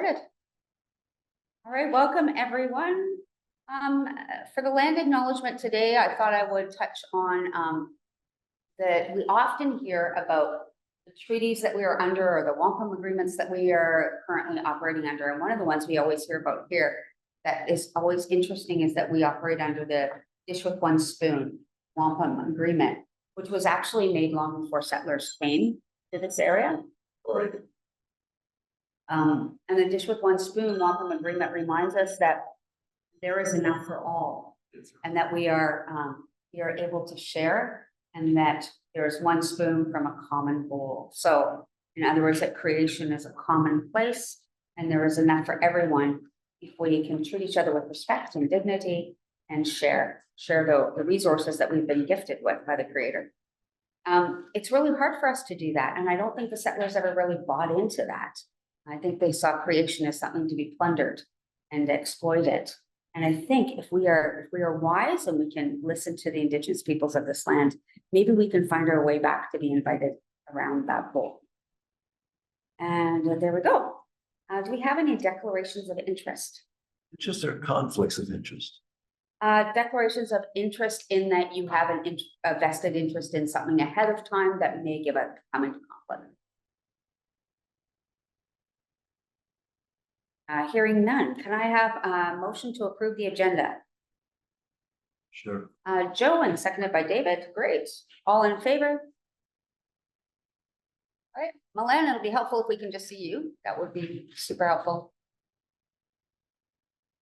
started. All right, welcome everyone. For the land acknowledgement today, I thought I would touch on that we often hear about the treaties that we are under or the wampum agreements that we are currently operating under. And one of the ones we always hear about here that is always interesting is that we operate under the dish with one spoon wampum agreement, which was actually made long before settlers came to this area. Right. And the dish with one spoon wampum agreement reminds us that there is enough for all, and that we are able to share, and that there is one spoon from a common bowl. So, in other words, that creation is a common place, and there is enough for everyone if we can treat each other with respect and dignity, and share the resources that we've been gifted with by the Creator. It's really hard for us to do that, and I don't think the settlers ever really bought into that. I think they saw creation as something to be plundered and exploited. And I think if we are wise and we can listen to the Indigenous peoples of this land, maybe we can find our way back to be invited around that bowl. And there we go. Do we have any declarations of interest? Just there are conflicts of interest. Declarations of interest in that you have a vested interest in something ahead of time that may come into conflict. Hearing none, can I have a motion to approve the agenda? Sure. Joe, and seconded by David. Great. All in favor? All right, Milan, it'll be helpful if we can just see you. That would be super helpful.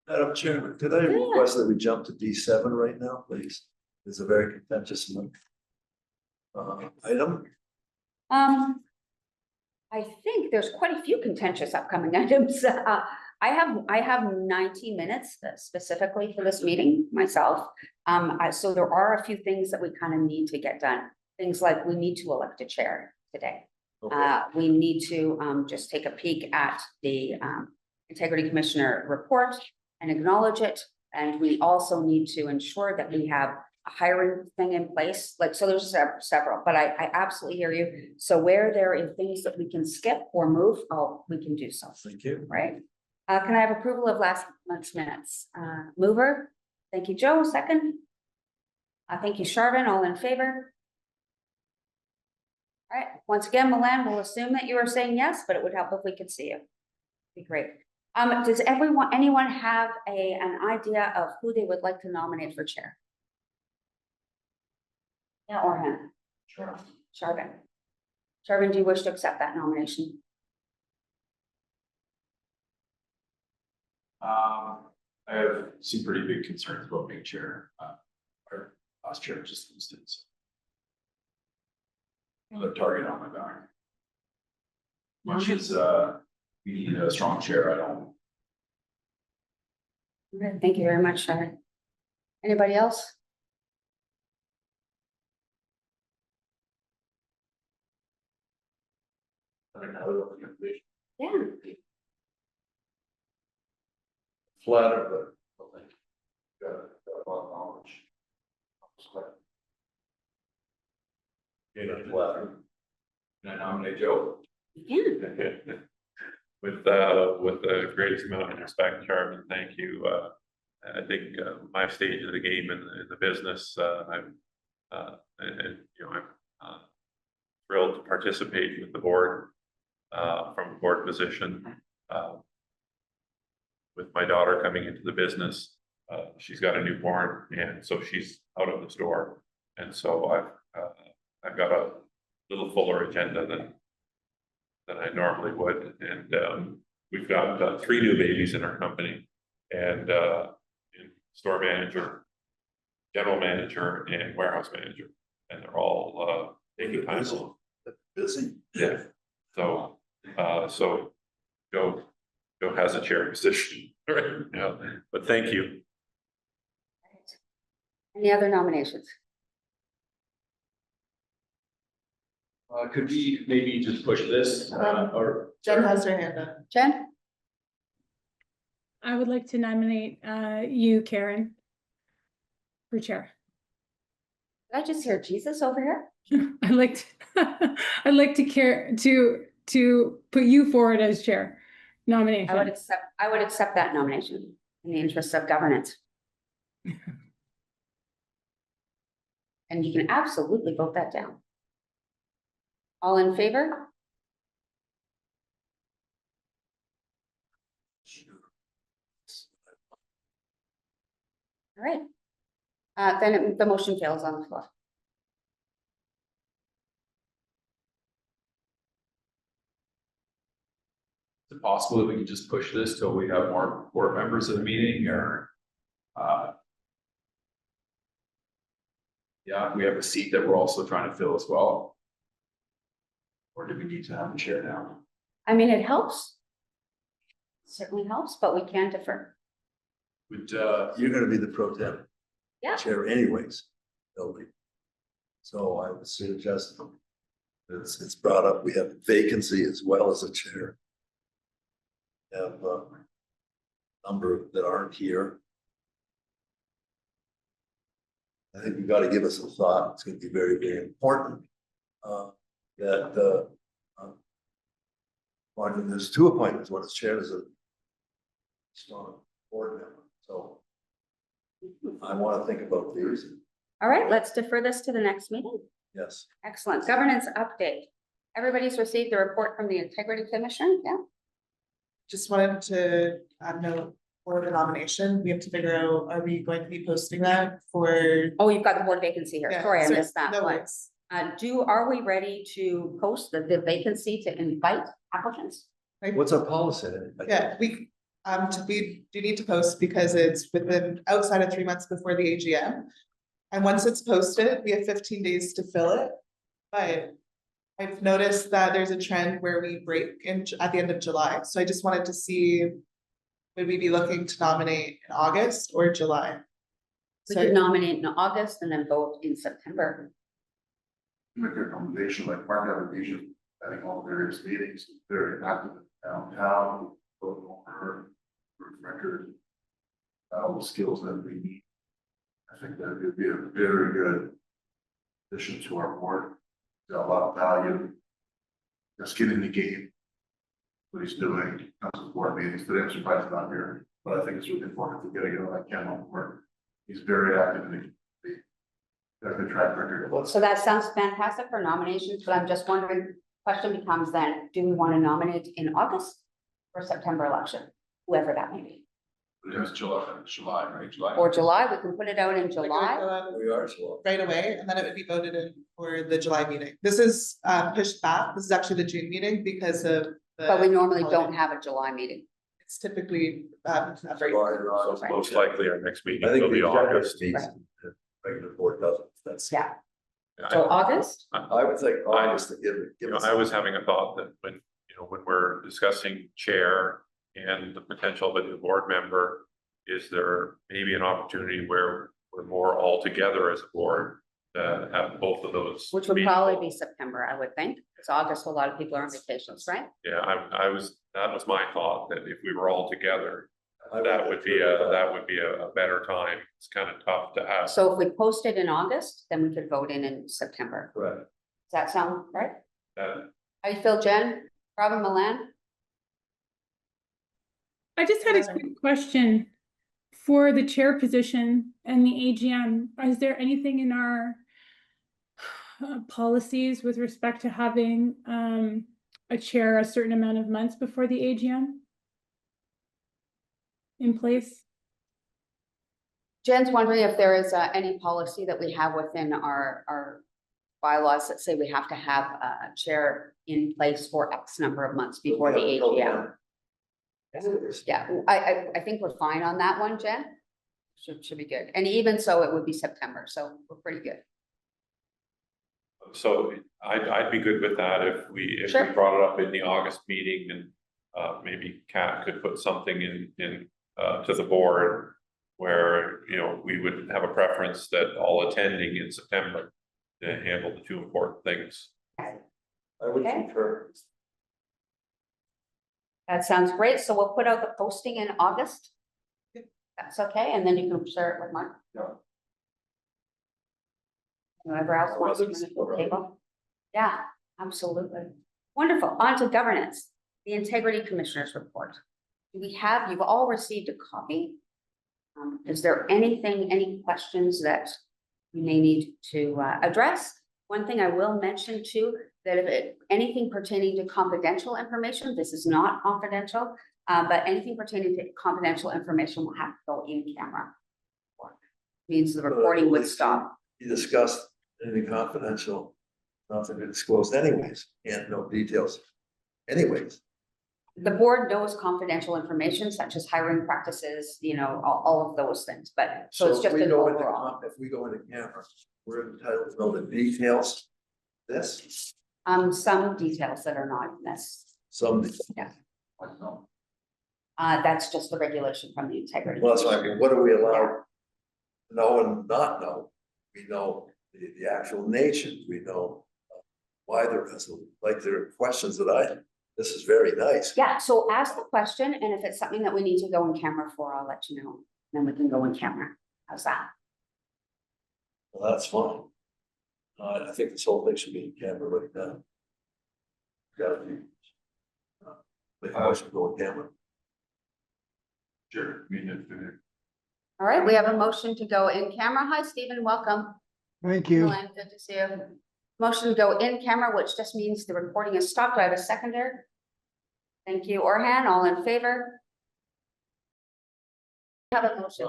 Madam Chairman, could I request that we jump to D7 right now, please? It's a very contentious item. I think there's quite a few contentious upcoming items. I have 90 minutes specifically for this meeting myself. So there are a few things that we kind of need to get done. Things like we need to elect a chair today. Okay. We need to just take a peek at the Integrity Commissioner report and acknowledge it. And we also need to ensure that we have a hiring thing in place. So there's several, but I absolutely hear you. So where there are things that we can skip or move, we can do so. Thank you. Right. Can I have approval of last month's minutes? Mover. Thank you, Joe. Second. Thank you, Chardon. All in favor? All right. Once again, Milan, we'll assume that you are saying yes, but it would help if we could see you. Be great. Does anyone have an idea of who they would like to nominate for chair? Yeah, or him? Sure. Chardon. Chardon, do you wish to accept that nomination? I have some pretty big concerns about being chair. Our last chair just instance. Another target on my back. Much as we need a strong chair, I don't. Okay, thank you very much, Chardon. Anybody else? Yeah. Flatter, but I think got a lot of knowledge. Flatter. Can I nominate Joe? Yeah. With the greatest amount of respect, Chardon, thank you. I think my stage of the game in the business, I'm thrilled to participate with the board from a board position. With my daughter coming into the business, she's got a newborn, and so she's out of the store, and so I've got a little fuller agenda than I normally would, and we've got 3 new babies in our company, and store manager, general manager, and warehouse manager, and they're all taking time off. Busy. Yeah. So Joe has a chair position right now, but thank you. Any other nominations? Could we maybe just push this or Jen has her hand up. Jen? I would like to nominate you, Karen, for chair. Did I just hear Jesus over here? I'd like to, I'd like to put you forward as chair. nomination. I would accept that nomination in the interest of governance. And you can absolutely vote that down. All in favor? All right. Then the motion fails on the floor. Is it possible that we can just push this till we have more board members at the meeting or? Yeah, we have a seat that we're also trying to fill as well. Or do we need to have a chair now? I mean, it helps. Certainly helps, but we can defer. Would, You're gonna be the pro temp Yeah. chair anyways, Toby. So I would suggest it's brought up, we have vacancy as well as a chair. Have a number that aren't here. I think we've got to give us some thought. It's going to be very, very important. Martin, there's 2 appointments. One is chair, is a strong board member. So I want to think about these. All right, let's defer this to the next meeting. Yes. Excellent. Governance update. Everybody's received a report from the Integrity Commission, yeah? Just wanted to note for the nomination, we have to figure out, are we going to be posting that for? Oh, you've got the board vacancy here. Yeah, Sorry, I missed that no one. worries. Are we ready to post the vacancy to invite applicants? What's our policy? Yeah, we do need to post because it's outside of 3 months before the AGM. And once it's posted, we have 15 days to fill it. But I've noticed that there's a trend where we break at the end of July. So I just wanted to see, would we be looking to nominate in August or July? We So could nominate in August and then vote in September. Make a recommendation, like Mark Avenation, having all the various meetings, very active downtown, voting over record, all the skills that we need. I think that would be a very good addition to our board. Got a lot of value. Just get in the game. What he's doing, comes to board meetings, today I'm surprised he's not here, but I think it's really important to get a guy like Ken on board. He's very active in the community. Got a good track record. So that sounds fantastic for nominations, but I'm just wondering, question becomes then, do we want to nominate in August or September election? Whoever that may be. It was July, right? July. Or July, we can put it out in like, it would July. go out We are slow. right away, and then it would be voted in for the July meeting. This is pushed back. This is actually the June meeting because of the. But we normally holiday. don't have a July meeting. It's typically very. So most likely our next meeting I think will be the August. needs, the regular board doesn't. That's. Yeah. So August? I would think August to give us. I was having a thought that when we're discussing chair and the potential of a new board member, is there maybe an opportunity where we're more all together as a board to have both of those? Which would meetings? probably be September, I would think. It's August, a lot of people are on vacations, right? Yeah, that was my thought, that if we were all together, I that would be a better time. It's kind of tough to have. So if we post it in August, then we could vote in September. Correct. Does that sound right? Uh, How you feel, Jen? Robin Milan? I just had a quick question for the chair position and the AGM. Is there anything in our policies with respect to having a chair a certain amount of months before the AGM in place? Jen's wondering if there is any policy that we have within our bylaws that say we have to have a chair in place for X number of months before the AGM. Yeah, I think we're fine on that one, Jen. Should be good. And even so, it would be September, so we're pretty good. So I'd be good with that if we Sure. brought it up in the August meeting, and maybe Kat could put something in to the board where, we would have a preference that all attending in September to handle the 2 important things. I would Okay. concur. That sounds great. So we'll put out the posting in August. Yep. That's okay, and then you can share it with Mark. Yeah. Whoever else wants to bring it to the table. Yeah, absolutely. Wonderful. On to governance. the Integrity Commissioner's report. You've all received a copy. Is there any questions that you may need to address? One thing I will mention too, that if anything pertaining to confidential information, this is not confidential, but anything pertaining to confidential information will have to go in camera. Means the recording would stop. You discussed anything confidential, nothing to disclose anyways, and no details anyways. The board knows confidential information such as hiring practices, all of those things, but so it's if just we an go into overall. If we go into camera, we're entitled to know the details. This, Some details that are not necessary. some, Like, no. That's just the regulation from the integrity. well, that's what I mean, what are we allowed to know and not know? We know the actual nature, we know why they're resolute, like there are questions that this is very nice. Yeah, so ask the question, and if it's something that we need to go in camera for, I'll let you know. Then we can go in camera. How's that? Well, that's fine. I think this whole thing should be in camera right now. Gotta be. Make a motion to go in camera. Sure. We need to. All right, we have a motion to go in camera. Hi, Stephen, welcome. Thank you. Elaine, good to see you. Motion to go in camera, which just means the recording is stopped. Do I have a seconder? Thank you, Orhan, all in favor? Have a motion.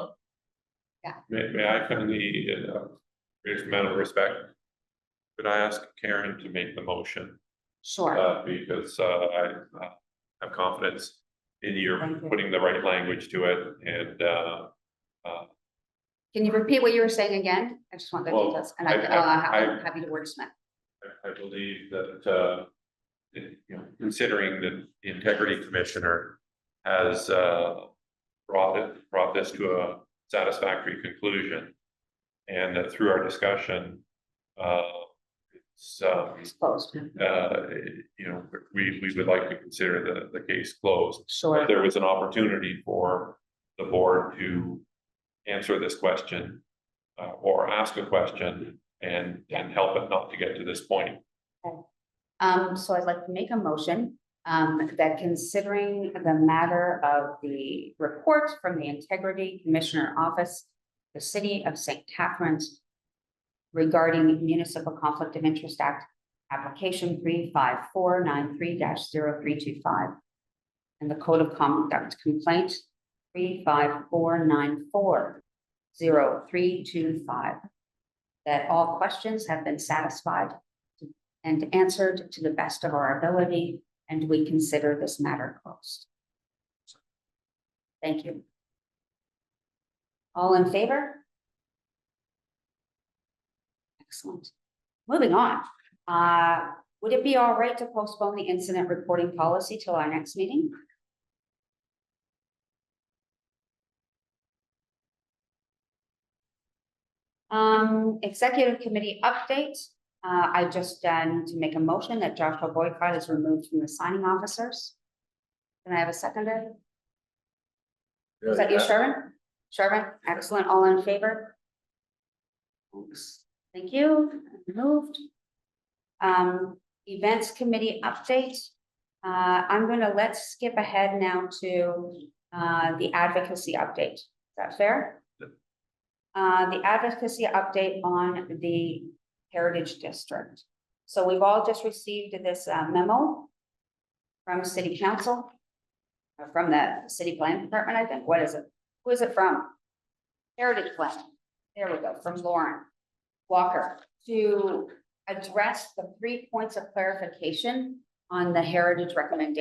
May I kindly, greatest amount of respect, could I ask Karen to make the motion? Sure. Because I have confidence in you Thank you. putting the right language to it, and Can you repeat what you were saying again? I just want the Well, details, and I'm I'm happy to wordsmith. I believe that considering that the integrity commissioner has brought this to a satisfactory conclusion, and that through our discussion, It's closed. we would like to consider the case closed. Sure. There was an opportunity for the board to answer this question or ask a question and help it not to get to this point. So I'd like to make a motion that considering the matter of the report from the Integrity Commissioner Office, the City of St. Catharines regarding Municipal Conflict of Interest Act application 35493-0325 and the Code of Conduct complaint 35494-0325, that all questions have been satisfied and answered to the best of our ability, and we consider this matter closed. Thank you. All in favor? Excellent. Moving on. Would it be all right to postpone the incident reporting policy till our next meeting? Executive committee update. I just need to make a motion that Joshua Boycott is removed from the signing officers. Can I have a seconder? Is that you, Sherman? Sherman, excellent. All in favor? Thanks. Thank you. Moved. Events committee update. Let's skip ahead now to the advocacy update. Is that fair? The advocacy update on the Heritage District. So we've all just received this memo from City Council, or from the City Plan Department, I think. What is it? Who is it from? Heritage Plan. There we go, from Lauren Walker, to address the 3 points of clarification on the Heritage Plan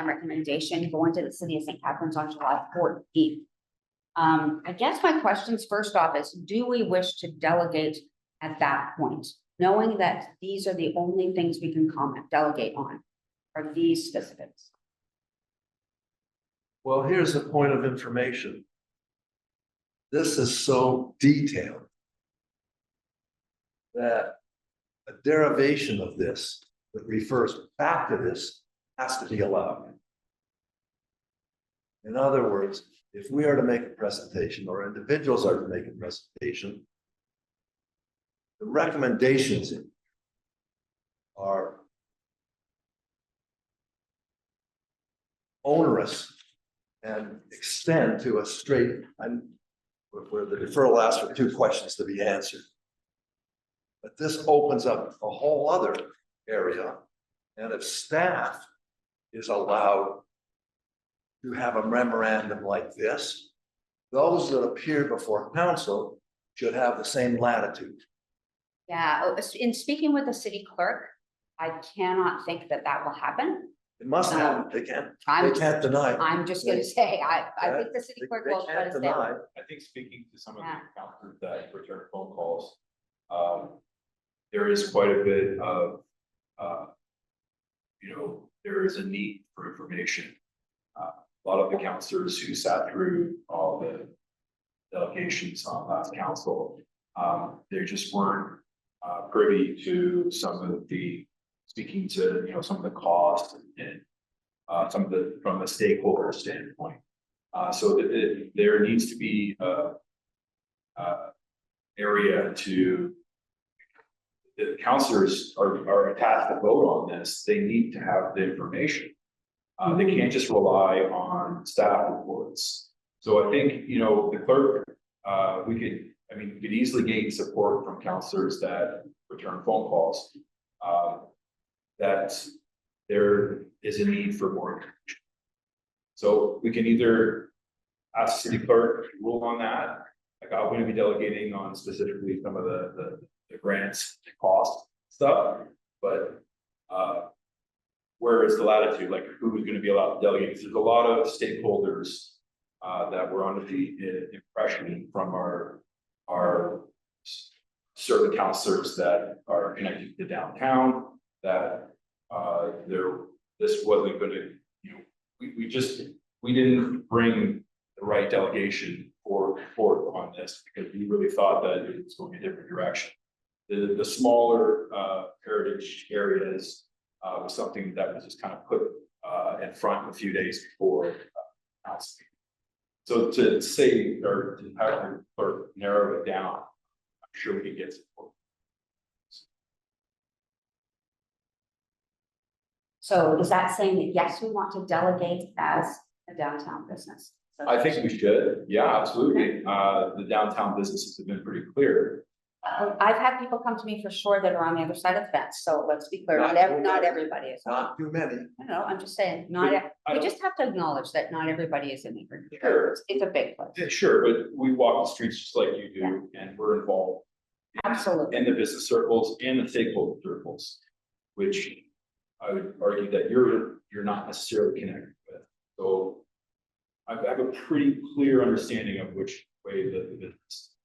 recommendation going to the City of St. Catharines on July 14th. I guess my questions first off is, do we wish to delegate at that point, knowing that these are the only things we can delegate on, are these specifics? Well, here's a point of information. This is so detailed that a derivation of this that refers back to this has to be allowed. In other words, if we are to make a presentation or individuals are to make a presentation, the recommendations are onerous and extend to a straight, where the deferral asks for 2 questions to be answered. But this opens up a whole other area, and if staff is allowed to have a memorandum like this, those that appear before council should have the same latitude. Yeah, in speaking with the city clerk, I cannot think that that will happen. It must happen, they I'm, can't deny it. I'm just gonna say, I think the city clerk will They shut can't us deny down. it. I think speaking to some of Yeah. the councilors that return phone calls, there is quite a bit of, there is a need for information. A lot of the councilors who sat through all the delegations on last council, they just weren't privy to some of the, speaking to, some of the costs and some of the, from a stakeholder standpoint. So that there needs to be a area to, the councilors are tasked to vote on this. They need to have the information. They can't just rely on staff reports. So I think, the clerk, we could easily gain support from councilors that return phone calls. That there is a need for more information. So we can either ask the city clerk to rule on that. Like I'm going to be delegating on specifically some of the grants cost stuff, but where is the latitude? Like who is going to be allowed to delegate? There's a lot of stakeholders that were under the impression from our certain councilors that are connected to downtown that this wasn't going to, we didn't bring the right delegation forward on this because we really thought that it was going a different direction. The smaller heritage areas was something that was just kind of put in front a few days before council. So to say or to have the clerk narrow it down, I'm sure we can get support. So is that saying that, yes, we want to delegate as a downtown business? I think we should, yeah, absolutely. The downtown businesses have been pretty clear. I've had people come to me for sure that are on the other side of the fence, so let's be clear, not everybody is. Not too many. No, I'm just saying, we just have to acknowledge that not everybody is in agreement. Sure. It's a big place. Yeah, sure, but we walk the streets just like you do, and we're involved Absolutely. in the business circles and the stakeholder circles, which I would argue that you're not necessarily connected with. So I have a pretty clear understanding of which way the business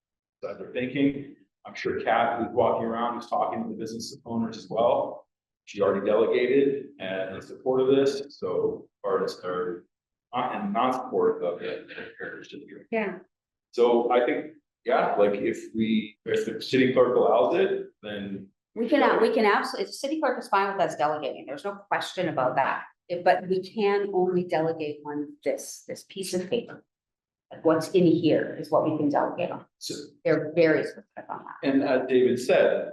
that they're thinking. I'm sure Kat, who's walking around, who's talking to the business owners as well. She already delegated and in support of this, so artists are not in non-support of the heritage district. Yeah. So I think, yeah, like if the city clerk allows it, then We can absolutely, the city clerk is fine with us delegating, there's no question about that. But we can only delegate on this piece of paper. Like what's in here is what we can delegate on. so, They're very specific on that. and as David said.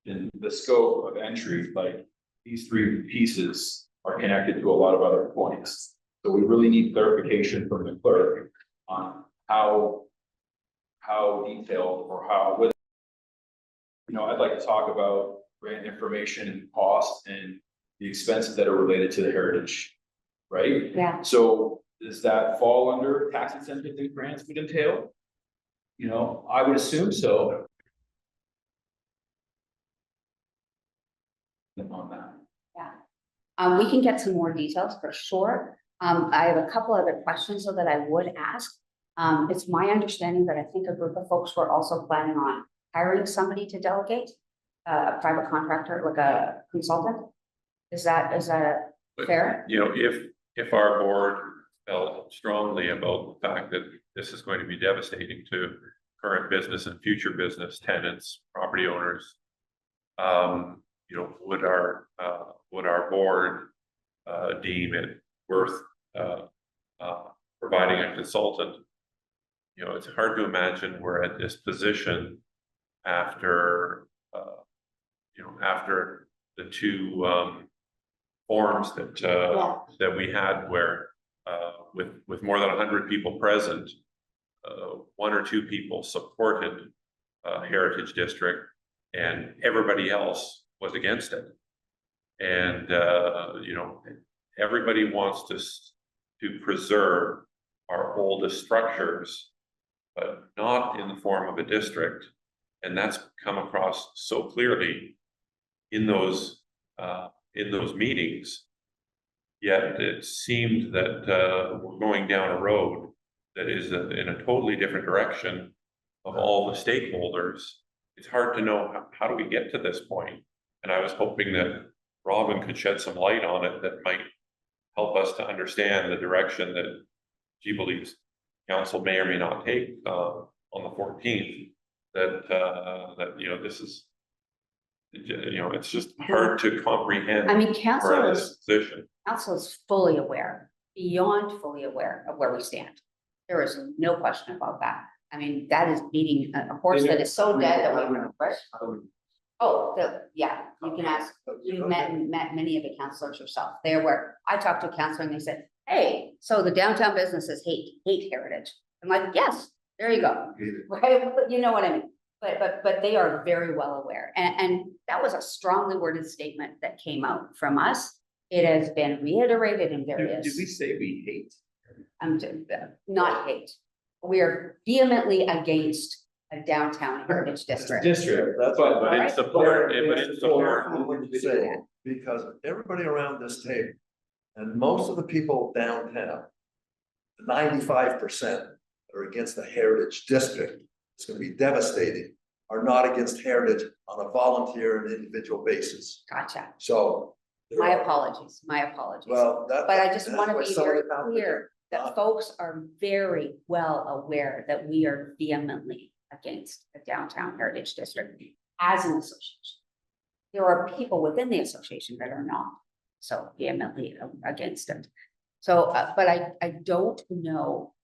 In the scope of entry, like these 3 pieces are connected to a lot of other points. So we really need clarification from the clerk on how detailed or how, I'd like to talk about grant information and cost and the expenses that are related to the heritage, right? Yeah. So does that fall under tax incentives and grants would entail? I would assume so. On that. We can get some more details for sure. I have a couple other questions though that I would ask. It's my understanding that I think a group of folks were also planning on hiring somebody to delegate, a private contractor, like a consultant. Is that fair? If our board felt strongly about the fact that this is going to be devastating to current business and future business tenants, property owners, would our board deem it worth providing a consultant? It's hard to imagine we're at this position after two forums that we had where with more than 100 people present, one or two people supported Heritage District and everybody else was against it. And you know, everybody wants to preserve our oldest structures, but not in the form of a district. And that's come across so clearly in those meetings. Yet it seemed that we're going down a road that is in a totally different direction of all the stakeholders. It's hard to know how do we get to this point. And I was hoping that Robin could shed some light on it that might help us to understand the direction that she believes council may or may not take on the 14th. That you know, this is, you know, it's just hard to comprehend. I mean, council is fully aware, beyond fully aware of where we stand. There is no question about that. I mean, that is beating a horse that is so dead that we. Yeah, you can ask, you met many of the councilors yourself. There were, I talked to a councilor and they said, hey, so the downtown businesses hate heritage. I'm like, yes, there you go. Right, you know what I mean? But they are very well aware. And that was a strongly worded statement that came out from us. It has been reiterated in various. Did we say we hate? Not hate. We are vehemently against a downtown heritage district. That's But in support, but in support. Because everybody around this table and most of the people downtown, 95% that are against the heritage district, it's going to be devastating, are not against heritage on a volunteer and individual basis. Gotcha. So. My apologies. Well, But I just want to be very clear that folks are very well aware that we are vehemently against the downtown heritage district as an association. There are people within the association that are not so vehemently against it. So, but I don't know.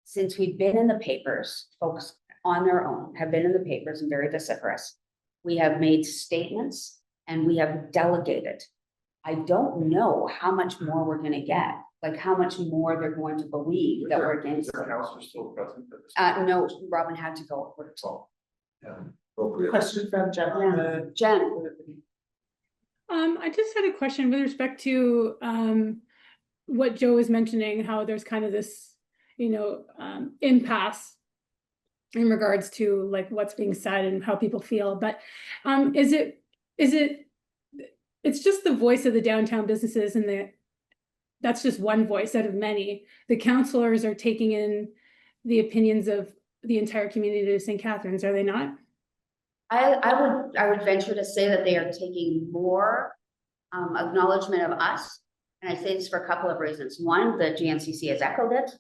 Since we've been in the papers, folks on their own have been in the papers and very vociferous. We have made statements and we have delegated. I don't know how much more we're gonna get, like how much more they're going to believe that we're against. Is there a councilor still present? No, Robin had to go. Yeah, appropriate. Question from Jen. Jen, I just had a question with respect to what Joe was mentioning, how there's kind of this, you know, impasse in regards to like what's being said and how people feel. But it's just the voice of the downtown businesses, and that's just one voice out of many. The councillors are taking in the opinions of the entire community of St. Catharines, are they not? I would venture to say that they are taking more acknowledgement of us. And I say this for a couple of reasons. One, the GNCC has echoed it.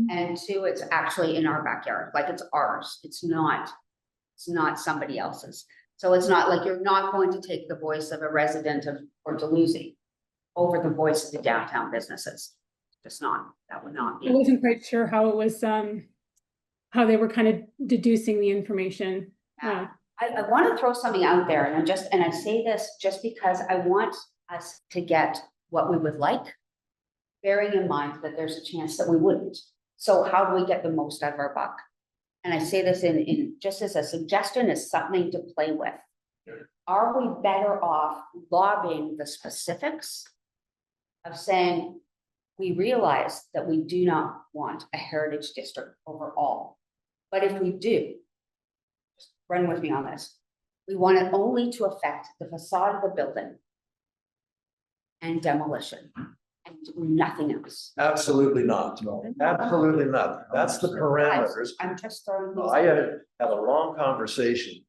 And two, it's actually in our backyard, like it's ours. It's not somebody else's. So it's not like you're not going to take the voice of a resident of Port Dalhousie over the voice of the downtown businesses. Just not, that would not be. I wasn't quite sure how it was, how they were kind of deducing the information. I want to throw something out there, and I say this just because I want us to get what we would like, bearing in mind that there's a chance that we wouldn't. So how do we get the most out of our buck? And I say this in just as a suggestion, as something to play with. Are we better off lobbying the specifics of saying, we realize that we do not want a heritage district overall, but if we do, just run with me on this, we want it only to affect the facade of the building and demolition and nothing else. Absolutely not. Absolutely not. That's the parameters. I'm just throwing these. I had a long conversation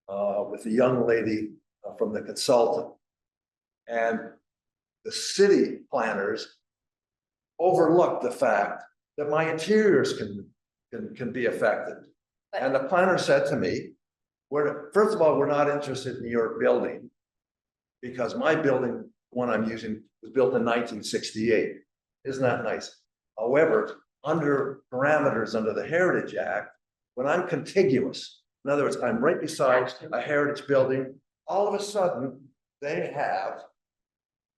with a young lady from the consultant. And the city planners overlooked the fact that my interiors can be affected. And the planner said to me, first of all, we're not interested in your building because my building, one I'm using, was built in 1968. Isn't that nice? However, under parameters under the Heritage Act, when I'm contiguous, in other words, I'm right beside a heritage building all of a sudden, they have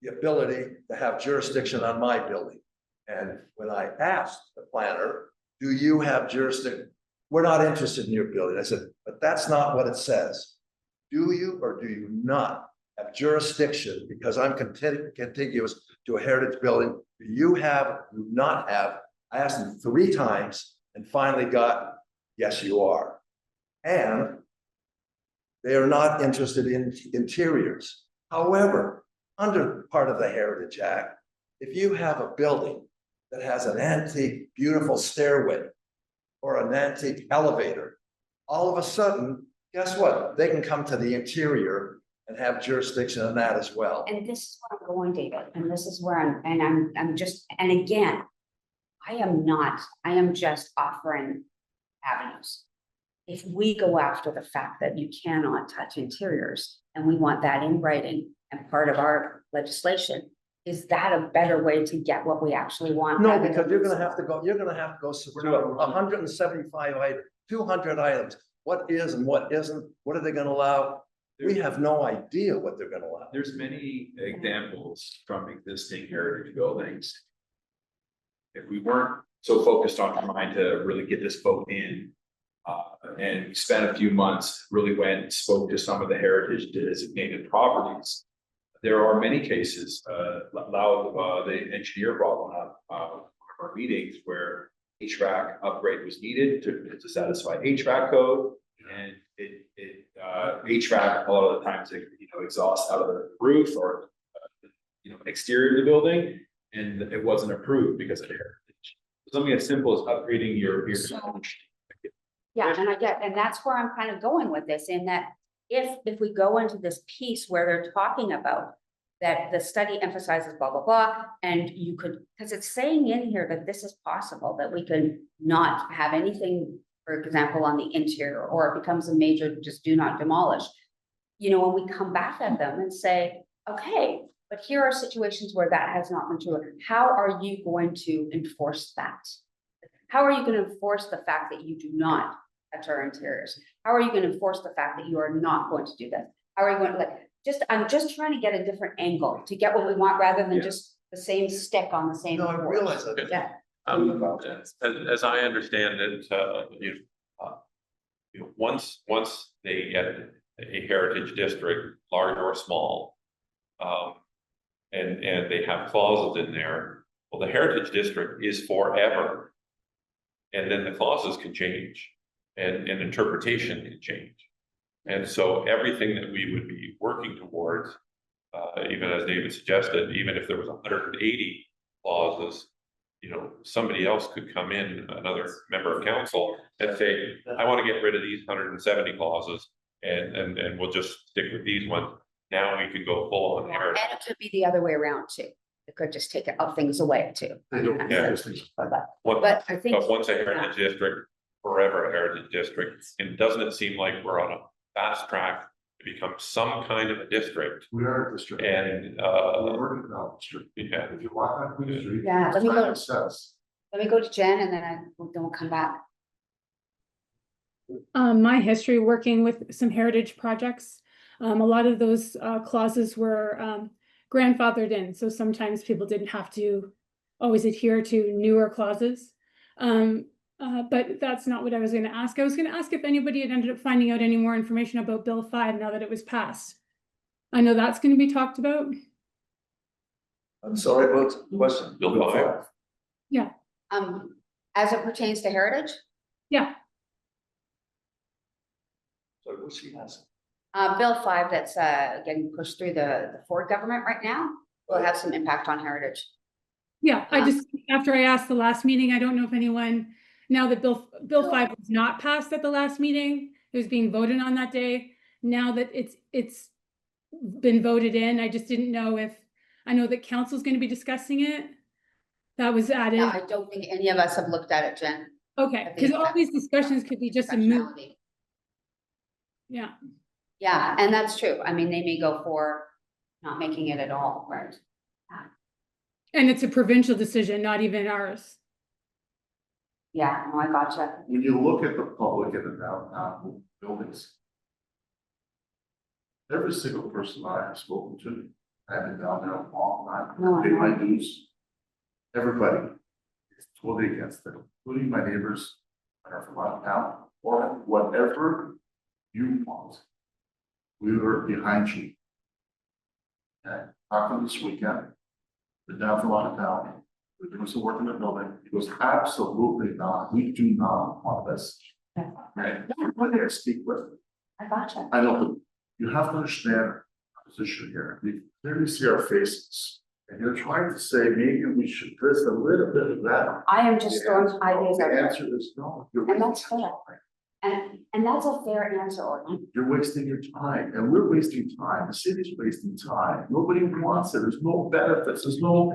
the ability to have jurisdiction on my building. And when I asked the planner, do you have jurisdiction? We're not interested in your building. I said, but that's not what it says. Do you or do you not have jurisdiction? Because I'm contiguous to a heritage building. Do you have, do not have? I asked them 3 times and finally got, yes, you are. And they are not interested in interiors. However, under part of the Heritage Act, if you have a building that has an antique, beautiful stairway or an antique elevator, all of a sudden, guess what? They can come to the interior and have jurisdiction on that as well. And this is where I'm going, David, and this is where I'm just, and again, I am just offering avenues. If we go after the fact that you cannot touch interiors, and we want that in writing and part of our legislation, is that a better way to get what we actually want? No, because you're gonna have to go through 175 items, 200 items. What is and what isn't? What are they gonna allow? We have no idea what they're gonna allow. There's many examples from existing heritage buildings. If we weren't so focused on trying to really get this vote in, and we spent a few months, really went and spoke to some of the heritage designated properties. There are many cases, the engineer brought one up, one of our meetings where HVAC upgrade was needed to satisfy HVAC code. And HVAC, a lot of the times, exhaust out of the roof or, exterior of the building, and it wasn't approved because of heritage. Something as simple as upgrading your. Yeah, and that's where I'm kind of going with this, in that if we go into this piece where they're talking about that the study emphasizes blah, blah, blah, and you could, because it's saying in here that this is possible, that we can not have anything, for example, on the interior, or it becomes a major, just do not demolish. When we come back at them and say, okay, but here are situations where that has not been true. How are you going to enforce that? How are you going to enforce the fact that you do not touch our interiors? How are you going to enforce the fact that you are not going to do that? How are you going to I'm just trying to get a different angle to get what we want, rather than just the same stick on the same. No, I realize that. Yeah. As I understand it, once they get a heritage district, large or small, and they have clauses in there, well, the heritage district is forever. And then the clauses can change and interpretation can change. And so everything that we would be working towards, even as David suggested, even if there was 180 clauses, somebody else could come in, another member of council, and say, I want to get rid of these 170 clauses and we'll just stick with these ones. Now we can go full on heritage. And it could be the other way around too. It could just take things away too. They don't. Yeah. But I think. But once a heritage district, forever a heritage district, and doesn't it seem like we're on a fast track to become some kind of a district? We are a district. And We're working on a district. yeah, If you walk on Queen Street. Yeah, it's not access. Let me go to Jen, and then we'll come back. My history working with some heritage projects, a lot of those clauses were grandfathered in. So sometimes people didn't have to always adhere to newer clauses. But that's not what I was going to ask. I was going to ask if anybody had ended up finding out any more information about Bill 5 now that it was passed. I know that's going to be talked about. I'm sorry, what's the question? Bill 5. Yeah. As it pertains to heritage, Yeah. So what she has. Bill 5 that's getting pushed through the Ford government right now will have some impact on heritage. Yeah. I just, after I asked the last meeting, I don't know if anyone, now that Bill 5 was not passed at the last meeting, it was being voted on that day. Now that it's been voted in, I just didn't know if, I know that council's going to be discussing it. That was added. Yeah, I don't think any of us have looked at it, Jen. Okay, because all these discussions could be just a move. Yeah. Yeah, and that's true. I mean, they may go for not making it at all, right? And it's a provincial decision, not even ours. Yeah, no, I gotcha. When you look at the public in the downtown buildings. every single person I have spoken to, I've been down there a long time, No, I pay my know. dues. Everybody is totally against it, including my neighbors that are from out of town, or whatever you want. We were behind you. Okay, talking this weekend, been down from out of town, we're doing some work in the building, it was absolutely not, we do not want this. Yeah. Right, everybody I speak with, I gotcha. I know, but you have to understand our position here, we clearly see our faces. And you're trying to say, maybe we should this, a little bit of that. I am just throwing The ideas out The there. answer is no. You're And wasting that's fair. time. And that's a fair answer, Orland. You're wasting your time, and we're wasting time, the city's wasting time, nobody wants it, there's no benefits, there's no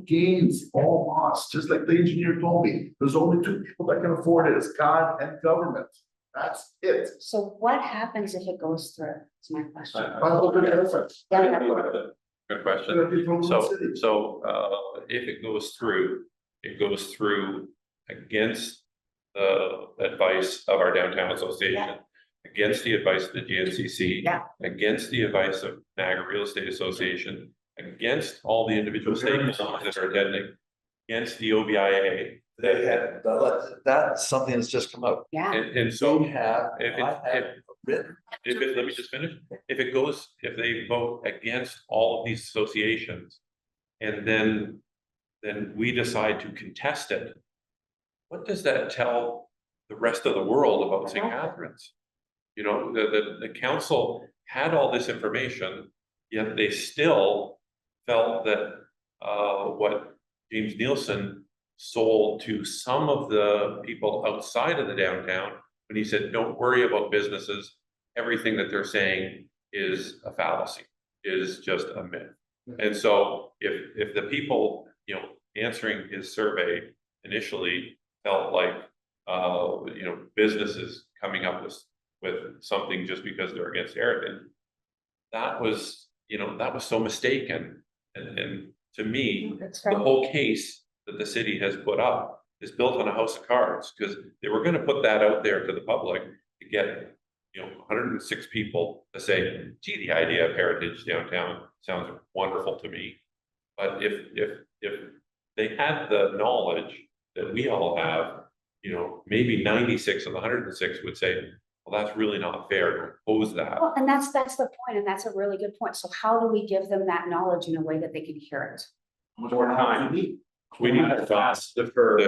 gains, all lost, just like the engineer told me. There's only two people that can afford it, it's God and government, that's it. So what happens if it goes through? Is my question. But look at the difference. Yeah. Good question. Gonna be from one So, city. if it goes through against the advice of our downtown association, against the advice of the GNCC, Yeah. against the advice of Niagara Real Estate Association, against all the individual stakeholders that are attending, against the OBIA. They had, that's something that's just come up. Yeah. And so, We have, if I have written, let me just finish. If they vote against all of these associations, and then we decide to contest it, what does that tell the rest of the world about St. Catharines? You know, the council had all this information, yet they still felt that what James Nielsen sold to some of the people outside of the downtown, when he said, don't worry about businesses, everything that they're saying is a fallacy, is just a myth. And so if the people, you know, answering his survey initially felt like, you know, businesses coming up with something just because they're against Aragon, that was, you know, that was so mistaken. And to me, That's the right. whole case that the city has put up is built on a house of cards, because they were gonna put that out there to the public to get, you know, 106 people to say, gee, the idea of heritage downtown sounds wonderful to me. But if they had the knowledge that we all have, you know, maybe 96 of the 106 would say, well, that's really not fair to impose that. Well, and that's the point, and that's a really good point. So how do we give them that knowledge in a way that they can hear it? More time. We need to fast defer,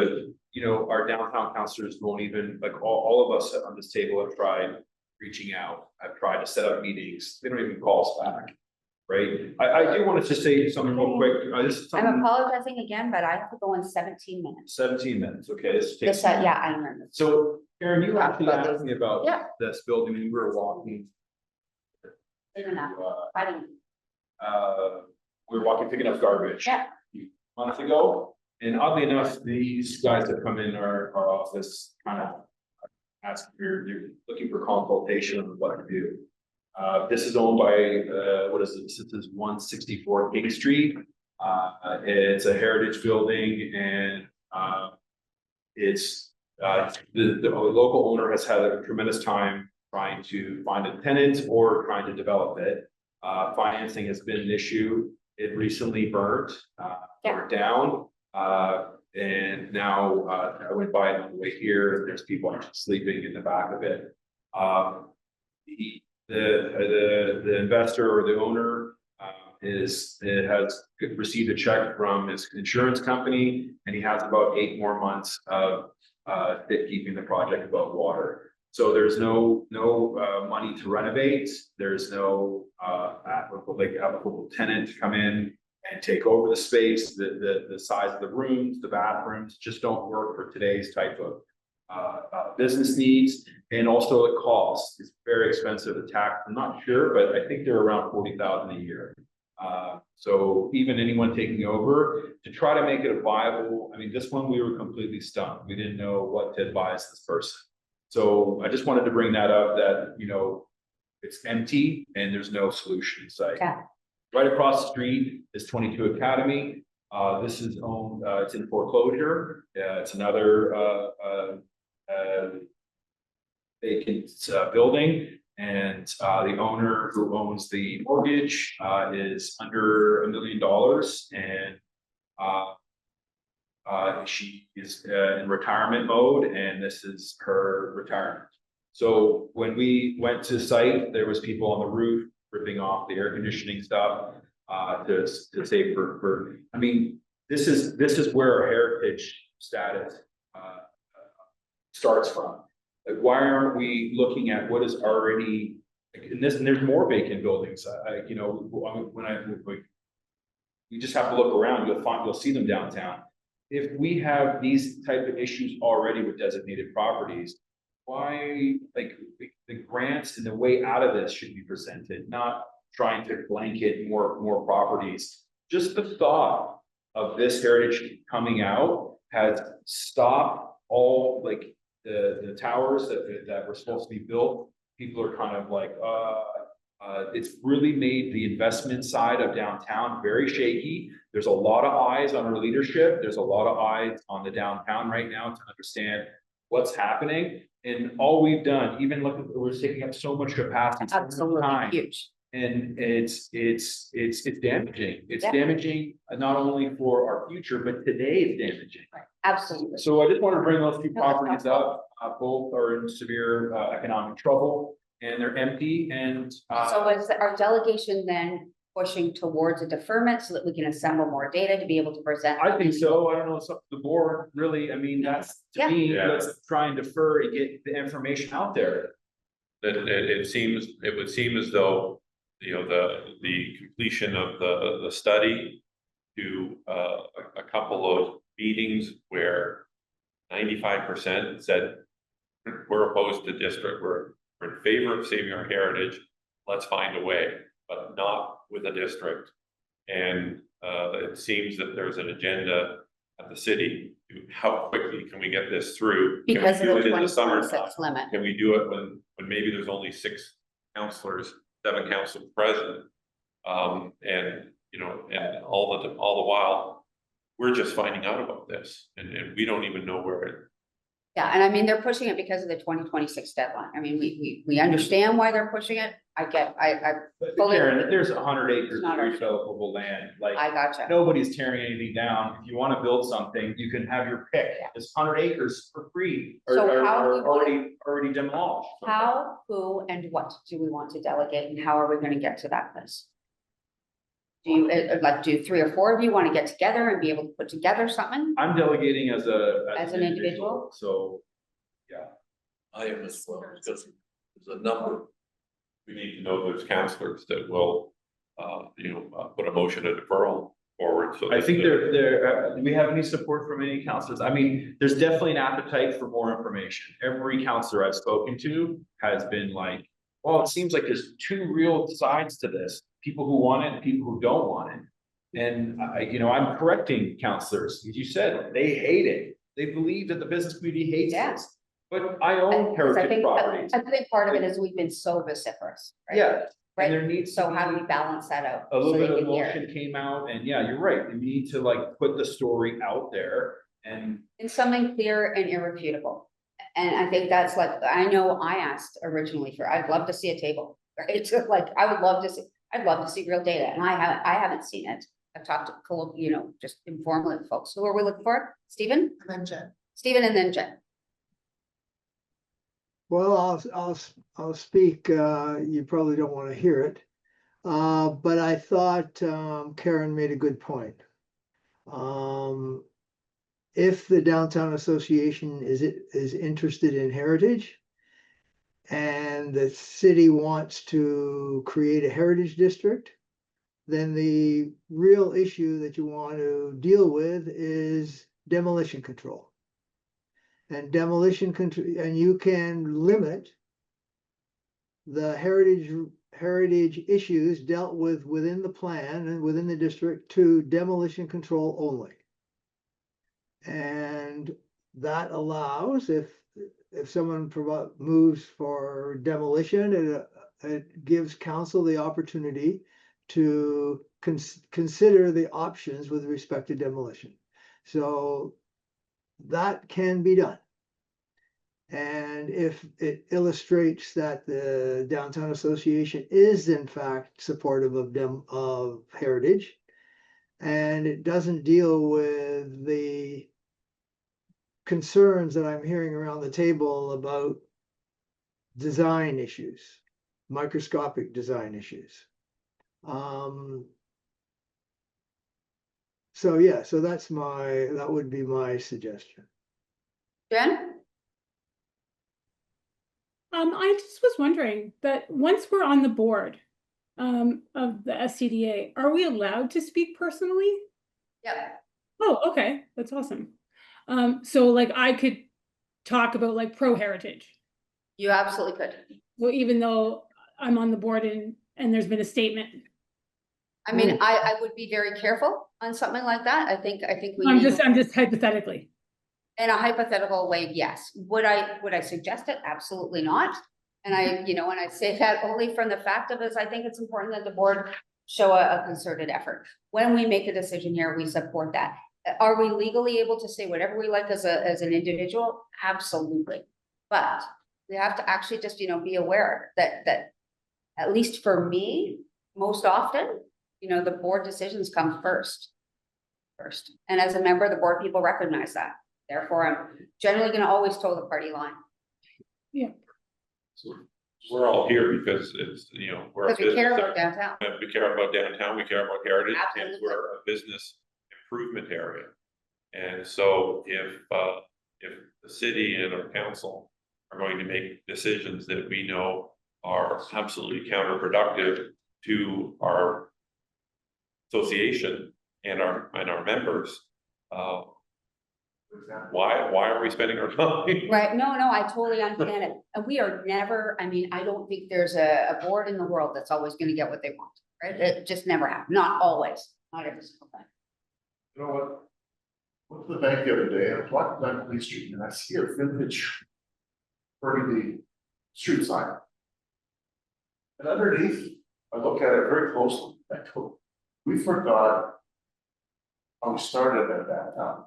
you know, our downtown councilors won't even, like, all of us on this table have tried reaching out. I've tried to set up meetings. They don't even call us back. Right? I do want to just say something real quick. This is I'm something, apologizing again, but I have to go in 17 minutes. 17 minutes, okay? This This, takes. yeah, I remember. So Karen, you actually asked me about Yeah. this building and we were walking. Good enough. uh, I didn't. We were walking, picking up garbage. Yeah. A month ago, and oddly enough, these guys that come in our office kind of ask, they're looking for consultation on what to do. This is owned by, what is it? This is 164 King Street. It's a heritage building and, it's, the local owner has had a tremendous time trying to find a tenant or trying to develop it. Financing has been an issue. It recently burnt, burnt down. And now, I went by it on the way here, there's people actually sleeping in the back of it. The investor or the owner, has received a check from his insurance company, and he has about 8 more months of, keeping the project above water. So there's no money to renovate. There's no applicable tenant to come in and take over the space. The size of the rooms, the bathrooms just don't work for today's type of business needs. And also the cost is very expensive to tax. I'm not sure, but I think they're around 40,000 a year. So even anyone taking over to try to make it a viable, I mean, this one we were completely stumped. We didn't know what to advise this person. So I just wanted to bring that up that, you know, it's empty and there's no solution in sight. Yeah. Right across the street is 22 Academy. This is owned, it's in foreclosure. It's another vacant building. And the owner who owns the mortgage is under $1 million, and she is in retirement mode, and this is her retirement. So when we went to site, there was people on the roof ripping off the air conditioning stuff to say I mean, this is where our heritage status starts from. Like, why aren't we looking at what is already, and there's more vacant buildings, you know, you just have to look around, you'll see them downtown. If we have these type of issues already with designated properties, why, like, the grants and the way out of this should be presented, not trying to blanket more properties. Just the thought of this heritage coming out has stopped all, like, the towers that were supposed to be built. People are kind of like, it's really made the investment side of downtown very shaky. There's a lot of eyes on our leadership. There's a lot of eyes on the downtown right now to understand what's happening. And all we've done, even look, we're taking up so much capacity, so much Absolutely time. huge. And it's damaging. It's Yeah. damaging not only for our future, but today it's damaging. Absolutely. So I just want to bring those two No, that's properties helpful. up. Both are in severe economic trouble, and they're empty, and So is our delegation then pushing towards a deferment so that we can assemble more data to be able to present? I think so. I don't know, it's up to the board, really. I mean, that's, to Yeah. me, Yeah. let's try and defer and get the information out there. That it would seem as though, you know, the completion of the study to a couple of meetings where 95% said we're opposed to district, we're in favor of saving our heritage, let's find a way, but not with a district. And it seems that there's an agenda at the city to how quickly can we get this through? Can we Because of do the it in the summertime? 2026 limit. Can we do it when maybe there's only 6 councillors, 7 council present? And, you know, and all the while, we're just finding out about this, and we don't even know where it. Yeah, and I mean, they're pushing it because of the 2026 deadline. I mean, we understand why they're pushing it. I But Fully Karen, agree. there's 100 acres of Not our- redevelopable land, like, gotcha. nobody's tearing anything down. If you want to build something, you can have your pick. Yeah. There's 100 acres for free, So are how do we wanna- already demolished. How, who, and what do we want to delegate, and how are we gonna get to that place? Do you, do 3 or 4 of you want to get together and be able to put together something? I'm delegating as An individual? So, yeah. I am as well, because there's a number. We need to know those councillors that will, put a motion of deferral forward, so. I think that do we have any support from any councillors? I mean, there's definitely an appetite for more information. Every councillor I've spoken to has been like, well, it seems like there's 2 real sides to this. People who want it and people who don't want it. And I'm correcting councillors, as you said, they hate it. They believe that the business community hates Yeah. this. But I own Because I heritage think, properties. I think part of it is we've been so vociferous, right? Yeah, Right, and there needs to so how do be we balance that out? a little so bit they of can hear it? emotion came out, and yeah, you're right. We need to, like, put the story out there, and And something clear and irrefutable. And I think that's like, I know I asked originally for, I'd love to see a table, right? So like, I'd love to see real data, and I haven't seen it. I've talked to, just informally with folks. Who are we looking for? Stephen? And then Jen. Stephen and then Jen. Well, I'll speak, you probably don't want to hear it. But I thought, Karen made a good point. If the Downtown Association is interested in heritage and the city wants to create a heritage district, then the real issue that you want to deal with is demolition control. And demolition control, and you can limit the heritage issues dealt with within the plan and within the district to demolition control only. And that allows, if someone moves for demolition, it gives council the opportunity to consider the options with respect to demolition. So that can be done. And if it illustrates that the downtown association is in fact supportive of heritage, and it doesn't deal with the concerns that I'm hearing around the table about design issues, microscopic design issues. So yeah, so that would be my suggestion. Jen? I just was wondering that once we're on the board of the SCDA, are we allowed to speak personally? Yep. Oh, okay, that's awesome. So like I could talk about like pro heritage. You absolutely could. Well, even though I'm on the board and there's been a statement. I mean, I would be very careful on something like that. I think we I'm need, just hypothetically. in a hypothetical way, yes. Would I suggest it? Absolutely not. And and I say that only from the fact of is I think it's important that the board show a concerted effort. When we make a decision here, we support that. Are we legally able to say whatever we like as an individual? Absolutely. But we have to actually just, be aware that at least for me, most often, the board decisions come first. And as a member of the board, people recognize that. Therefore, I'm generally going to always toe the party line. Yeah. So we're all here because it's, we're a Because we care business. about downtown. We care about downtown, we care about heritage, and Absolutely. we're a business improvement area. And so if the city and our council are going to make decisions that we know are absolutely counterproductive to our association and our members, why are we spending our time? Right, no, I totally understand it. And we are never, I don't think there's a board in the world that's always gonna get what they want, right? It just never happens, not always, not every single time. You know what? Went to the bank the other day, and I walked down Police Street and I see a vintage burgundy street sign. And underneath, I look at it very closely, I go, we forgot how we started at downtown.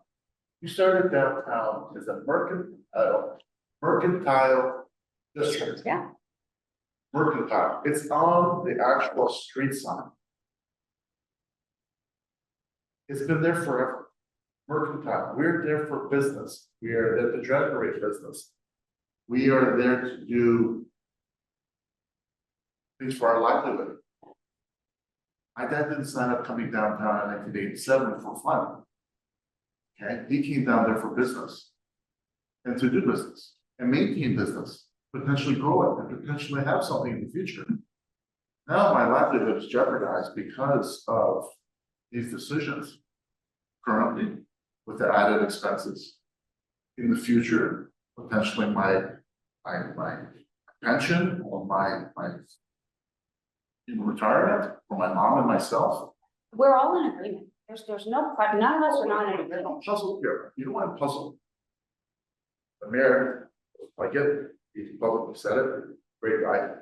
We started downtown as a mercantile district. Yeah. Mercantile, it's on the actual street sign. It's been there forever. Mercantile, we're there for business, we are there to generate business. We are there to do things for our livelihood. My dad didn't sign up coming downtown in 1987 for fun. Okay, he came down there for business. And to do business, and maintain business, potentially grow it, and potentially have something in the future. Now my livelihood is jeopardized because of these decisions. Currently, with the added expenses. In the future, potentially my pension or my retirement for my mom and myself. We're all in agreement. There's no, none of us are not in I agreement. don't puzzle here, you don't want to puzzle. The mayor, I get it, he publicly said it, great guy.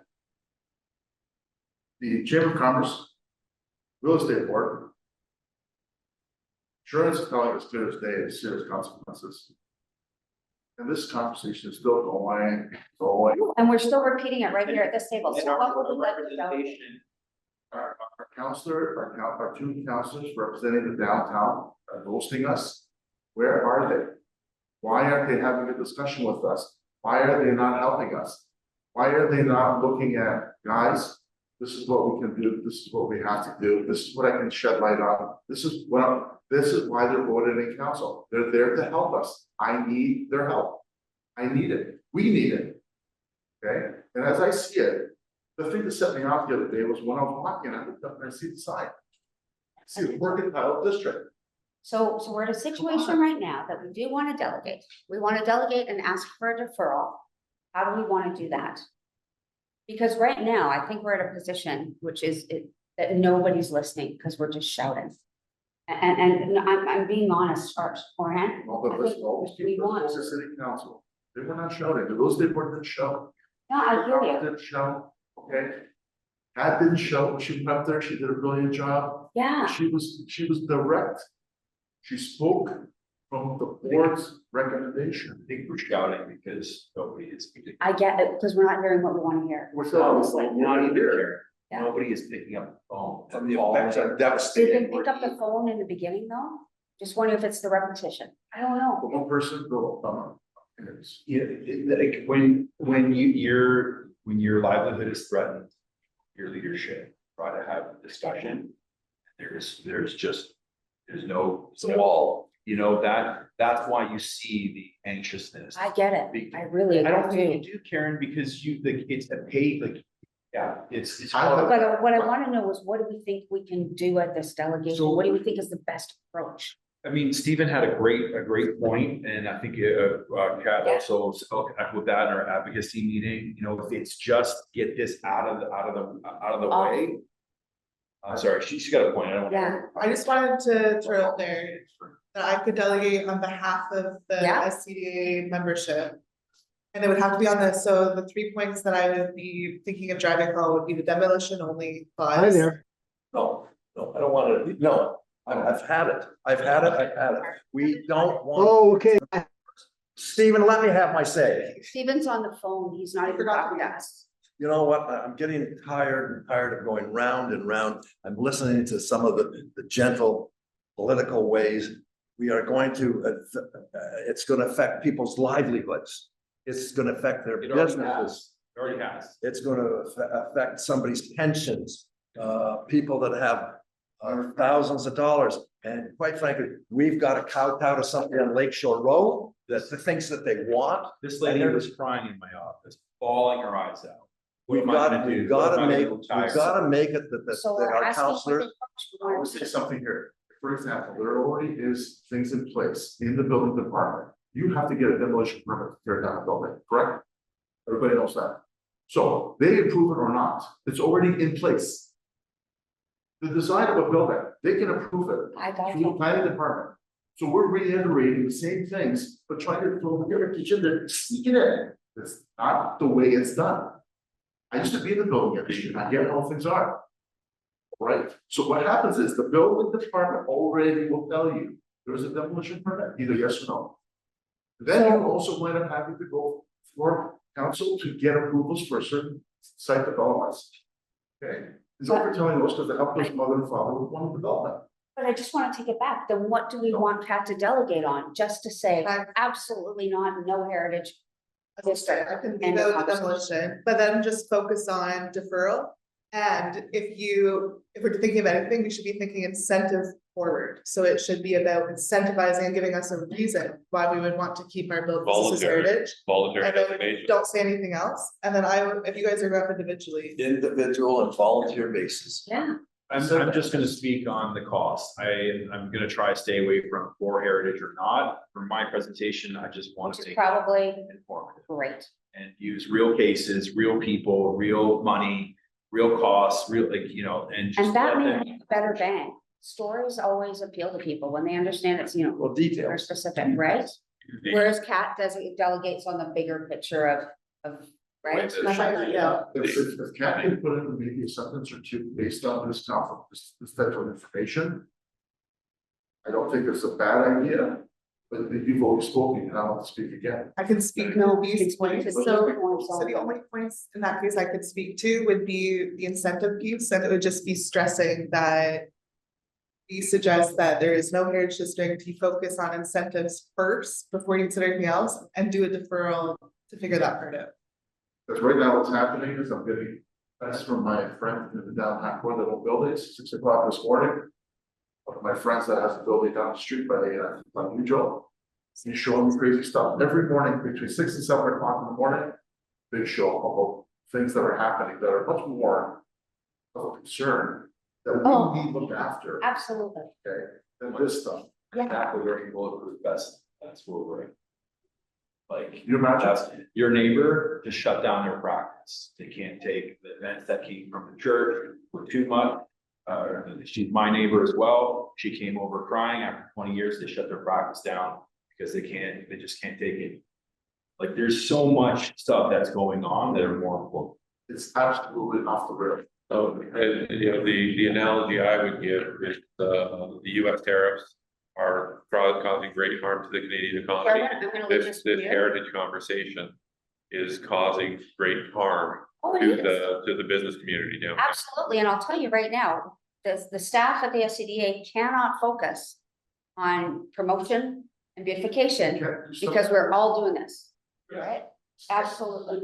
The Chamber of Commerce, Real Estate Board. Insurance is telling us clear as day, it's serious consequences. And this conversation is still going. And we're still repeating it right here at this table. So what would we like to know? Our counselor, our two counselors representing the downtown are hosting us. Where are they? Why aren't they having a discussion with us? Why are they not helping us? Why are they not looking at, guys, this is what we can do, this is what we have to do, this is what I can shed light on, this is why they're voted in council. They're there to help us. I need their help. I need it. We need it. Okay, and as I see it, the thing that set me off the other day was when I was walking, I looked up and I see the sign. I see the mercantile district. So we're in a situation right now that we do want to delegate. We want to delegate and ask for a deferral. How do we want to do that? Because right now, I think we're at a position which is that nobody's listening because we're just shouting. And I'm being honest, Orhan. Well, but listen, all these people, this is city council. They were not shouting. The real estate board didn't shout. No, I hear you. Didn't shout, okay? Pat didn't shout. She went up there. She did a brilliant job. Yeah. She was direct. She spoke from the board's recommendation. I think we're shouting because nobody is. I get it, because we're not hearing what we want to hear. We're still, it's like, Not even here. Yeah. Nobody is picking up the phone. And the effects are Did devastating. they pick up the phone in the beginning though? Just wondering if it's the repetition. I don't know. For one person, go, it's, Yeah, like when your livelihood is threatened, your leadership, try to have a discussion. There's no wall, that's why you see the anxiousness. I get it. I really I don't think do. you do, Karen, because it's a paid, it's. But what I want to know is what do we think we can do at this delegation? So- What do we think is the best approach? I mean, Stephen had a great point, and I think Kat Yeah. also with that in our advocacy meeting, if it's just get this out of the Off. way. Sorry, she's got a point, I don't. Yeah. I just wanted to throw out there that I could delegate on behalf of the Yeah. SCDA membership. And it would have to be on this, so the 3 points that I would be thinking of driving home would be the demolition only Hi clause. there. No, I don't want to, no, I've had it. We don't want, Oh, okay. Stephen, let me have my say. Steven's on the phone. He's not even talking to us. You know what, I'm getting tired of going round and round. I'm listening to some of the gentle political ways. We are going to, it's going to affect people's livelihoods. It's going to affect their It already businesses. has. It already has. It's going to affect somebody's pensions, people that have thousands of dollars. And quite frankly, we've got a kowtow to somebody on Lakeshore Road that thinks that they want. This lady was crying in my office, bawling her eyes out. What We've am I got, gonna do? we've What got am to I make, gonna we've retire? got to make it that So that we're our asking for counselors. the approach we I want would to say something here. For example, there already is things in place in the building department. You have to get a demolition permit to tear down a building, correct? Everybody knows that. So they approve it or not, it's already in place. The design of a building, they can approve it I got through the you. planning department. So we're reiterating the same things, but trying to throw the other kitchen to sneak it in. That's not the way it's done. I used to be in the building industry, and I get how things are. Right, so what happens is the building department already will tell you, there's a demolition permit, either yes or no. Then you also wind up having to go for council to get approvals for certain site developments. Okay, it's over telling us because they help us mother and father with one development. But I just want to take it back. Then what do we want Kat to delegate on? Just to say, absolutely not, no heritage. I can leave out the demolition, but then just focus on deferral. And if we're thinking of anything, we should be thinking incentive forward. So it should be about incentivizing and giving us a reason why we would want to keep our businesses Voluntary. heritage. Voluntary And then designation. don't say anything else. And then if you guys are up individually. Individual and volunteer basis. Yeah. I'm just gonna speak on the cost. I'm gonna try to stay away from for heritage or not. For my presentation, I just want Which to is make probably it informative great. and use real cases, real people, real money, real costs, real, and just. And that let may them- have a better bang. Stories always appeal to people when they understand it's, Well, more details. specific, right? Whereas Kat delegates on the bigger picture of, right? Yeah. If Kat can put in maybe a sentence or two based on this conference, this type of information. I don't think it's a bad idea, but you've always spoken, and I want to speak again. I can speak No, to these it's points, specific so points the only. only points in that case I could speak to would be the incentive piece, and it would just be stressing that. We suggest that there is no heritage district, you focus on incentives first before you consider anything else, and do a deferral to figure that part out. Because right now what's happening is I'm getting, that's from my friend in the downtown corner that own buildings, 6 o'clock this morning. One of my friends that has a building down the street by New Joe. He's showing me crazy stuff every morning between 6 and 7 o'clock in the morning. Big show of things that are happening that are much more of a concern that Oh. we need to look after, Absolutely. okay, than this stuff. Exactly where you bulletproof vest, that's where we're at. Like, Can you imagine? that's, your neighbor just shut down their practice. They can't take the events that came from the church were too much. She's my neighbor as well. She came over crying after 20 years. They shut their practice down because they just can't take it. Like, there's so much stuff that's going on that are more important. It's absolutely off the rail. So, and, the analogy I would give is, the US tariffs are causing great harm to the Canadian economy. Chairman, I'm gonna leave This this with you. heritage conversation is causing great harm Oh, it to is. the business community down. Absolutely, and I'll tell you right now, the staff at the SCDA cannot focus on promotion and beautification because we're all doing this, right? Absolutely.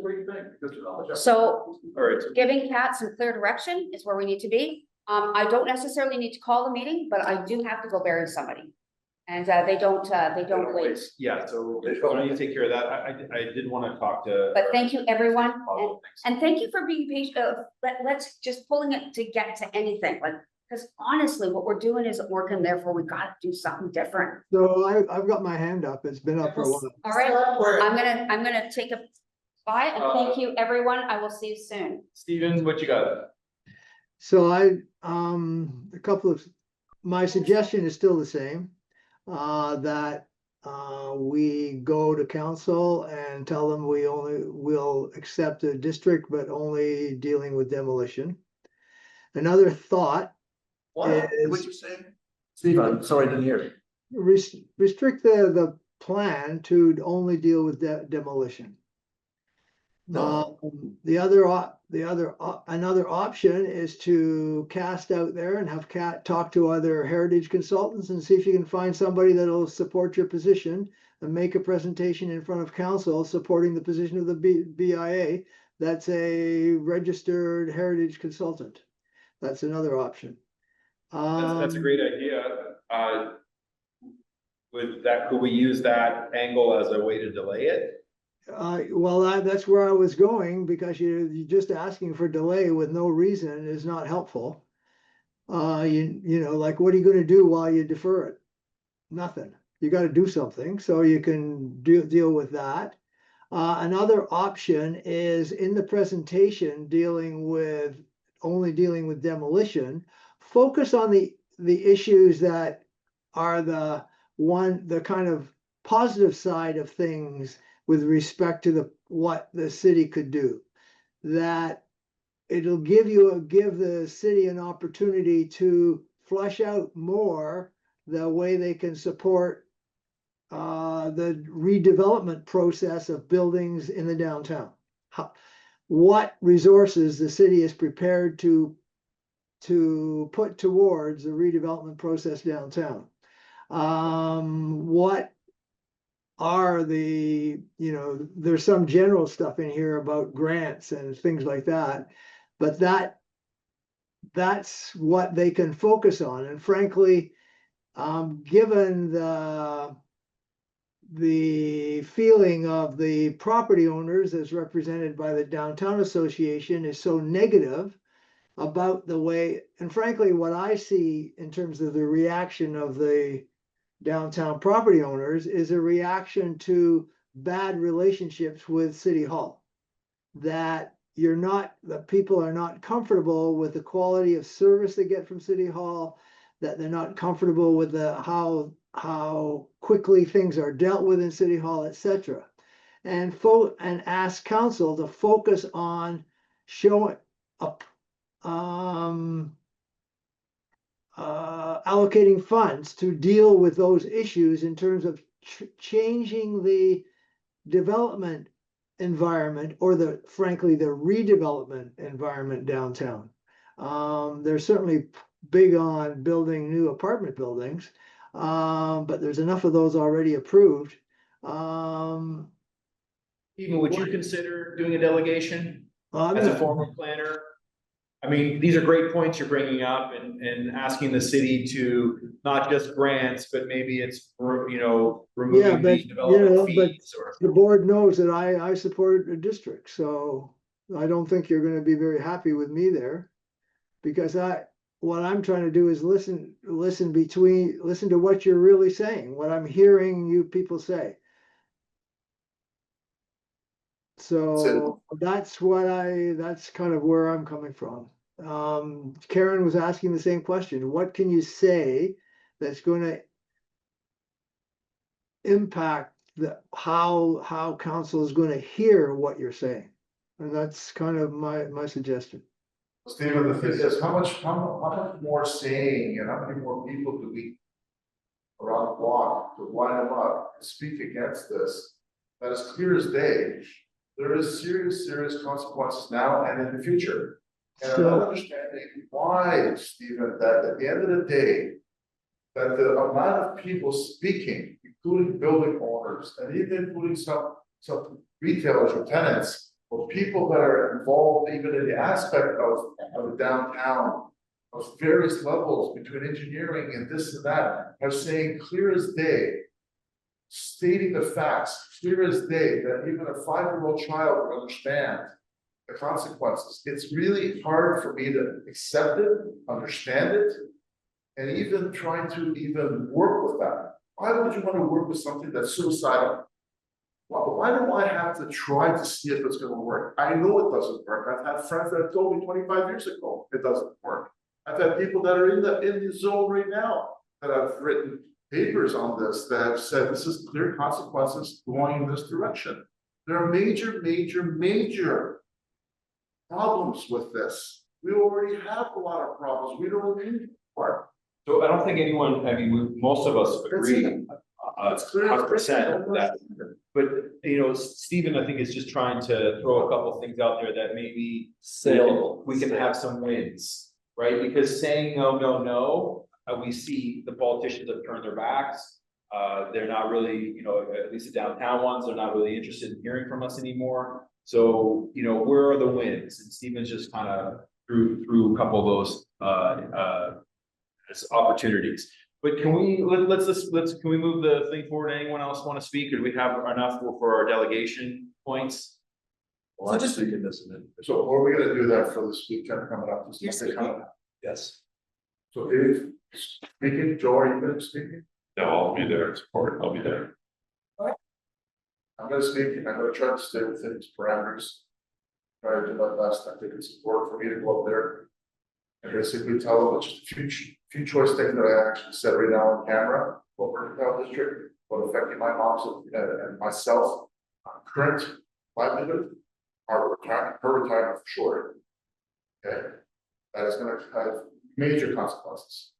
So All right, giving Kat some clear direction is where we need to be. I don't necessarily need to call the meeting, but I do have to go bury somebody. And they don't wait. yeah, so why don't you take care of that? I did want to talk to. But thank you, everyone, Follow-up and thank you for being patient. Let's just pulling it to get to anything, like, because honestly, what we're doing isn't working, therefore we gotta do something different. So I've got my hand up. It's been up for a while. All right, I'm gonna take a bye, and thank you, everyone. I will see you soon. Steven, what you got? So a couple of, my suggestion is still the same. That we go to council and tell them we will accept a district, but only dealing with demolition. Another thought What? is What'd you say? Steve, I'm sorry, I didn't hear. restrict the plan to only deal with demolition. No, Another option is to cast out there and have Kat talk to other heritage consultants and see if you can find somebody that'll support your position and make a presentation in front of council supporting the position of the BIA. That's a registered heritage consultant. That's another option. That's a great idea. Could we use that angle as a way to delay it? Well, that's where I was going, because you're just asking for delay with no reason is not helpful. You know, like, what are you gonna do while you defer it? Nothing. You gotta do something, so you can deal with that. Another option is in the presentation only dealing with demolition, focus on the issues that are the kind of positive side of things with respect to what the city could do. That it'll give the city an opportunity to flesh out more the way they can support the redevelopment process of buildings in the downtown. What resources the city is prepared to put towards the redevelopment process downtown. What are there's some general stuff in here about grants and things like that, but that's what they can focus on. And frankly, given the feeling of the property owners as represented by the Downtown Association is so negative about the way, and frankly, what I see in terms of the reaction of the downtown property owners is a reaction to bad relationships with City Hall. That the people are not comfortable with the quality of service they get from City Hall, that they're not comfortable with how quickly things are dealt with in City Hall, etc. And ask council to focus on showing up allocating funds to deal with those issues in terms of changing the development environment, or frankly the redevelopment environment downtown. They're certainly big on building new apartment buildings, but there's enough of those already approved. Even would you consider doing a delegation as a former planner? I mean, these are great points you're bringing up, and asking the city to not just grants, but maybe it's, removing the development fees or. The board knows that I support a district, so I don't think you're gonna be very happy with me there. Because what I'm trying to do is listen to what you're really saying, what I'm hearing you people say. So that's kind of where I'm coming from. Karen was asking the same question. What can you say that's going to impact how council is going to hear what you're saying? And that's kind of my suggestion. Stephen, the thing is, how much more saying and how many more people do we around block to line them up and speak against this, that is clear as day, there is serious consequences now and in the future. And I'm not understanding why, Stephen, that at the end of the day, that the amount of people speaking, including building owners, and even including some retailers or tenants, or people that are involved even in the aspect of the downtown, of various levels between engineering and this and that, are saying clear as day, stating the facts, clear as day, that even a 5-year-old child would understand the consequences. It's really hard for me to accept it, understand it, and even trying to even work with that. Why would you want to work with something that's suicidal? Well, why do I have to try to see if it's going to work? I know it doesn't work. I've had friends that have told me 25 years ago it doesn't work. I've had people that are in the zone right now that have written papers on this that have said this is clear consequences going in this direction. There are major problems with this. We already have a lot of problems. We don't need more. So I don't think anyone, I mean, most of us agree, It's clear. 100% that, but, you know, Stephen, I think is just trying to throw a couple things out there that maybe Saleable. we can have some wins, right? Because saying no, we see the politicians have turned their backs. They're not really, you know, at least the downtown ones, they're not really interested in hearing from us anymore. So, you know, where are the wins? And Stephen's just kind of through a couple of those as opportunities. But can we can we move the thing forward? Anyone else want to speak? Or do we have enough for our delegation points? Well, I'm just thinking this, and then, So what are we gonna do that for this weekend coming up? This You're Monday coming up? yes. So if speaking, Joe, are you gonna be speaking? No, I'll be there, support, I'll be there. I'm gonna speak, and I'm gonna try to stay within these parameters. Try to do my best. I think it's important for me to go up there and basically tell them just a few choice things that I actually said right now on camera. What we're about district, what affecting my mom's and myself, current livelihood, our retirement, her retirement for sure. Okay, that is gonna have major consequences.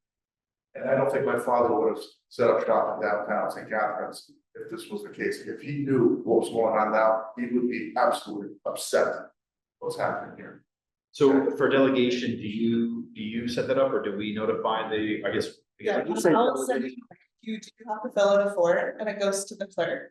And I don't think my father would have set up shop in downtown St. Catharines if this was the case. If he knew what was going on now, he would be absolutely upset what's happening here. So for delegation, do you set that up or do we notify the, I guess? Yeah, I'll send you do have to fill out a form and it goes to the clerk.